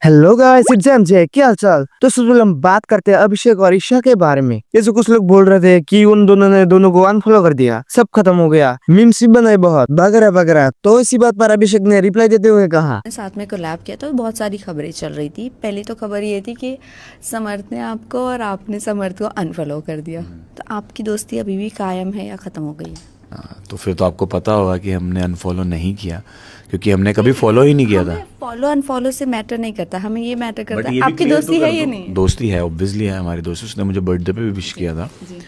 Hello guys, it's MJ. क्या हाल चाल। तो सुबह हम बात करते हैं अभिषेक और ईशा के बारे में। जैसे कुछ लोग बोल रहे थे कि उन दोनों ने दोनों को अनफॉलो कर दिया, सब खत्म हो गया, मीम्स भी बनाए बहुत वगैरह वगैरह। तो इसी बात पर अभिषेक ने रिप्लाई देते हुए कहा, साथ में कोलैब किया तो बहुत सारी खबरें चल रही थी। पहली तो खबर ये थी कि समर्थ ने आपको और आपने समर्थ को अनफॉलो कर दिया। तो आपकी दोस्ती अभी भी कायम है या ख़त्म हो गई है? तो फिर तो आपको पता होगा कि हमने अनफॉलो नहीं किया, क्योंकि हमने कभी फॉलो ही नहीं किया था। हमें फॉलो अनफॉलो से मैटर नहीं करता, हमें ये मैटर बट करता है ये भी आपकी क्लियर तो दोस्ती कर है या दो। नहीं है। दोस्ती है, ऑब्वियसली है हमारी दोस्ती। उसने मुझे बर्थडे पे भी विश किया था। जी।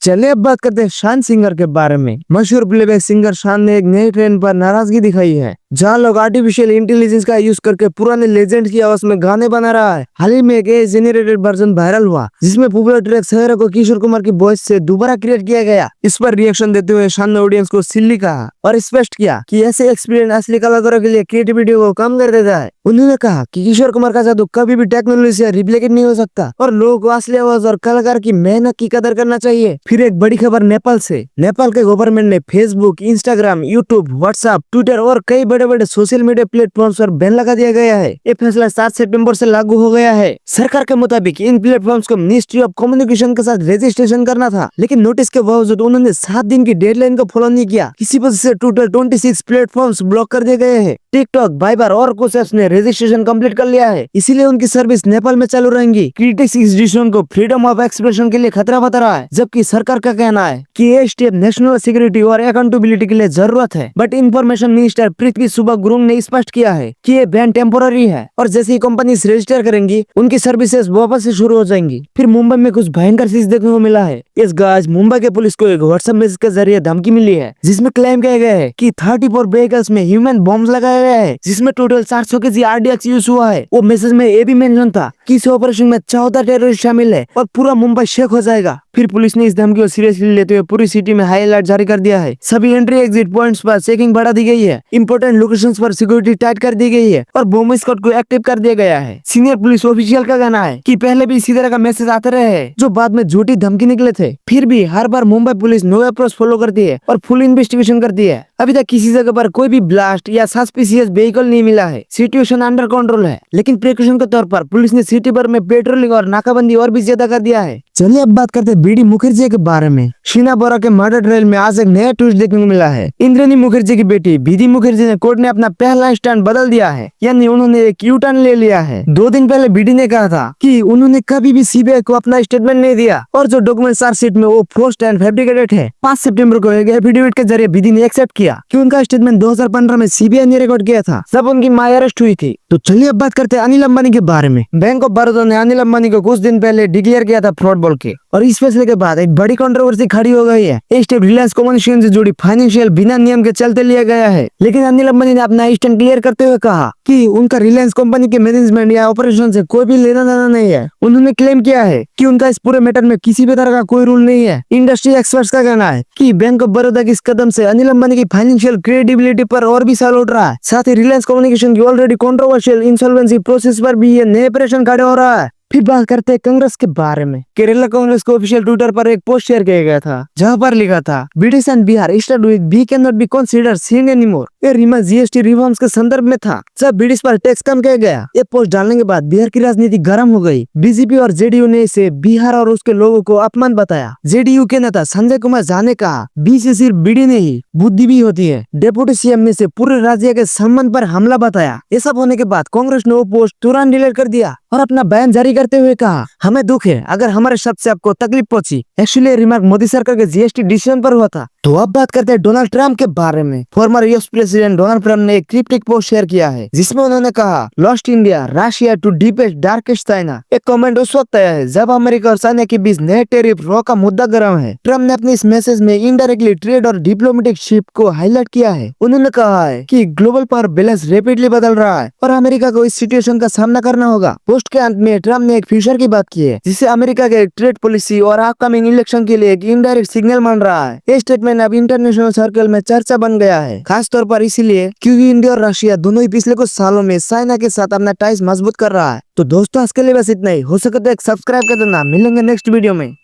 चलिए अब बात करते हैं शान सिंगर के बारे में। मशहूर प्लेबैक सिंगर शान ने एक नए ट्रेंड पर नाराजगी दिखाई है, जहां लोग आर्टिफिशियल इंटेलिजेंस का यूज करके पुराने लेजेंड की आवाज में गाने बना रहा है। हाल ही में एक जेनरेटेड वर्जन वायरल हुआ, जिसमें पॉपुलर ट्रैक सहरा को किशोर कुमार की वॉइस से दोबारा क्रिएट किया गया। इस पर रिएक्शन देते हुए शान ने ऑडियंस को सिल्ली कहा और स्पष्ट किया कि ऐसे एक्सपीरियंस असली कलाकारों के लिए क्रिएटिविटी को कम कर देता है। उन्होंने कहा कि किशोर कुमार का जादू कभी भी टेक्नोलॉजी से रिप्लिकेट नहीं हो सकता और लोगों को असली आवाज और कलाकार की मेहनत की कदर करना चाहिए। फिर एक बड़ी खबर नेपाल से। नेपाल के गवर्नमेंट ने Facebook, Instagram, YouTube, WhatsApp, Twitter और कई बड़े बड़े सोशल मीडिया प्लेटफॉर्म्स पर बैन लगा दिया गया है। ये फैसला 7 सितंबर से लागू हो गया है। सरकार के मुताबिक इन प्लेटफॉर्म्स को मिनिस्ट्री ऑफ कम्युनिकेशन के साथ रजिस्ट्रेशन करना था, लेकिन नोटिस के बावजूद उन्होंने 7 दिन की डेडलाइन को फॉलो नहीं किया। इसी वजह से टोटल 26 प्लेटफॉर्म्स ब्लॉक कर दिए गए हैं। टिकटॉक, वाइबर और कुछ ऐप्स ने रजिस्ट्रेशन कंप्लीट कर लिया है, इसीलिए उनकी सर्विस नेपाल में चालू रहेंगी। क्रिटिक्स इस डिसीजन को फ्रीडम ऑफ एक्सप्रेशन के लिए खतरा बता रहा है, जबकि सरकार का कहना है कि ये स्टेप नेशनल सिक्योरिटी और अकाउंटेबिलिटी के लिए जरूरत है। बट इंफॉर्मेशन मिनिस्टर पृथ्वी सुब्बा गुरुंग ने स्पष्ट किया है कि ये बैन टेम्पोररी है और जैसे ही कंपनी रजिस्टर करेंगी उनकी सर्विसेज वापस से शुरू हो जाएंगी। फिर मुंबई में कुछ भयंकर चीज देखने को मिला है। इस गाज मुंबई के पुलिस को एक व्हाट्सएप मैसेज के जरिए धमकी मिली है, जिसमें क्लेम किया गया है कि 34 व्हीकल्स में ह्यूमन बॉम्ब लगाया गया है, जिसमें टोटल 400 केजी RDX यूज हुआ है। वो मैसेज में ये भी मेंशन था कि इस ऑपरेशन में 14 टेररिस्ट शामिल है और पूरा मुंबई शेक हो जाएगा। फिर पुलिस ने इस धमकी को सीरियसली लेते हुए पूरी सिटी में हाई अलर्ट जारी कर दिया है। सभी एंट्री एग्जिट पॉइंट्स पर चेकिंग बढ़ा दी गई है, इंपोर्टेंट लोकेशंस पर सिक्योरिटी टाइट कर दी गई है और बॉम्ब स्क्वाड को एक्टिव कर दिया गया है। सीनियर पुलिस ऑफिशियल का कहना है कि पहले भी इसी तरह का मैसेज आते रहे हैं, जो बाद में झूठी धमकी निकले थे। फिर भी हर बार Mumbai police no approach follow करती है और फुल इन्वेस्टिगेशन करती है। अभी तक किसी जगह पर कोई भी ब्लास्ट या सस्पिशियस व्हीकल नहीं मिला है। सिचुएशन अंडर कंट्रोल है, लेकिन प्रिकॉशन के तौर पर पुलिस ने सिटी भर में पेट्रोलिंग और नाकाबंदी और भी ज्यादा कर दिया है। चलिए अब बात करते हैं बीडी मुखर्जी के बारे में। शीना बोरा के मर्डर ट्रायल में आज एक नया ट्विस्ट देखने को मिला है। इंद्राणी मुखर्जी की बेटी बीडी मुखर्जी ने कोर्ट ने अपना पहला स्टैंड बदल दिया है, यानी उन्होंने एक यू टर्न ले लिया है। 2 दिन पहले बीडी ने कहा था कि उन्होंने कभी भी सीबीआई को अपना स्टेटमेंट नहीं दिया और जो डॉक्यूमेंट चार्जशीट में वो फोर्स्ड एंड फैब्रिकेटेड है। 5 सितंबर को एक एफिडेविट के जरिए बीडी ने एक्सेप्ट किया कि उनका स्टेटमेंट 2015 में सीबीआई ने रिकॉर्ड किया था, जब उनकी मां अरेस्ट हुई थी। तो चलिए अब बात करते हैं अनिल अंबानी के बारे में। बैंक ऑफ बड़ौदा ने अनिल अंबानी को कुछ दिन पहले डिक्लेयर किया था फ्रॉड बोल के, और इस फैसले के बाद एक बड़ी कंट्रोवर्सी खड़ी हो गई है। ये स्टेप रिलायंस कम्युनिकेशन से जुड़ी फाइनेंशियल बिना नियम के चलते लिया गया है, लेकिन अनिल अंबानी ने अपना स्टैंड क्लियर करते हुए कहा कि उनका रिलायंस कंपनी के मैनेजमेंट या ऑपरेशन से कोई भी लेना देना नहीं है। उन्होंने क्लेम किया है कि उनका इस पूरे मैटर में किसी भी तरह का कोई रूल नहीं है। इंडस्ट्री एक्सपर्ट्स का कहना है कि बैंक ऑफ बड़ौदा के इस कदम से अनिल अंबानी की फाइनेंशियल क्रेडिबिलिटी पर और भी सवाल उठ रहा है। साथ ही रिलायंस कम्युनिकेशन की ऑलरेडी कंट्रोवर्शियल इंसॉल्वेंसी प्रोसेस पर भी ये नए ऑपरेशन खड़े हो रहा है। फिर बात करते हैं कांग्रेस के बारे में। केरला कांग्रेस को ऑफिशियल ट्विटर पर एक पोस्ट शेयर किया गया था, जहां पर लिखा था British and Bihar start with B can not be considered seen anymore. ये रिमा जीएसटी रिफॉर्म्स के संदर्भ में था, जब ब्रिटिश पर टैक्स कम किया गया। ये पोस्ट डालने के बाद बिहार की राजनीति गर्म हो गई। बीजेपी और जेडीयू ने इसे बिहार और उसके लोगों को अपमान बताया। जेडीयू के नेता संजय कुमार झा ने कहा, बी से सिर्फ बीडी नहीं बुद्धि भी होती है। डेप्यूटी सीएम ने इसे पूरे राज्य के सम्मान पर हमला बताया। ये सब होने के बाद कांग्रेस ने वो पोस्ट तुरंत डिलीट कर दिया और अपना बयान जारी करते हुए कहा, हमें दुख है अगर हमारे शब्द से आपको तकलीफ पहुंची। एक्चुअली रिमार्क मोदी सरकार के जीएसटी डिसीजन पर हुआ था। तो अब बात करते हैं डोनाल्ड ट्रंप के बारे में। Former US president Donald Trump ने एक क्रिप्टिक पोस्ट शेयर किया है, जिसमें उन्होंने कहा, lost India Russia to deepest darkest China. एक कमेंट उस वक्त आया है जब अमेरिका और चाइना के बीच नए टैरिफ रॉ का मुद्दा गर्म है। ट्रंप ने अपने इस मैसेज में इनडायरेक्टली ट्रेड और डिप्लोमेटिक शिफ्ट को हाईलाइट किया है। उन्होंने कहा है कि ग्लोबल पावर बैलेंस रैपिडली बदल रहा है और अमेरिका को इस सिचुएशन का सामना करना होगा। पोस्ट के अंत में ट्रंप ने एक फ्यूचर की बात की है, जिसे अमेरिका के ट्रेड पॉलिसी और अपकमिंग इलेक्शन के लिए एक इनडायरेक्ट सिग्नल मान रहा है। ये स्टेटमेंट अब इंटरनेशनल सर्कल में चर्चा बन गया है, खास तौर पर इसीलिए क्योंकि इंडिया और रशिया दोनों ही पिछले कुछ सालों में चाइना के साथ अपना टाइज मजबूत कर रहा है। तो दोस्तों आज के लिए बस इतना ही। हो सके तो एक सब्सक्राइब कर देना। मिलेंगे नेक्स्ट वीडियो में।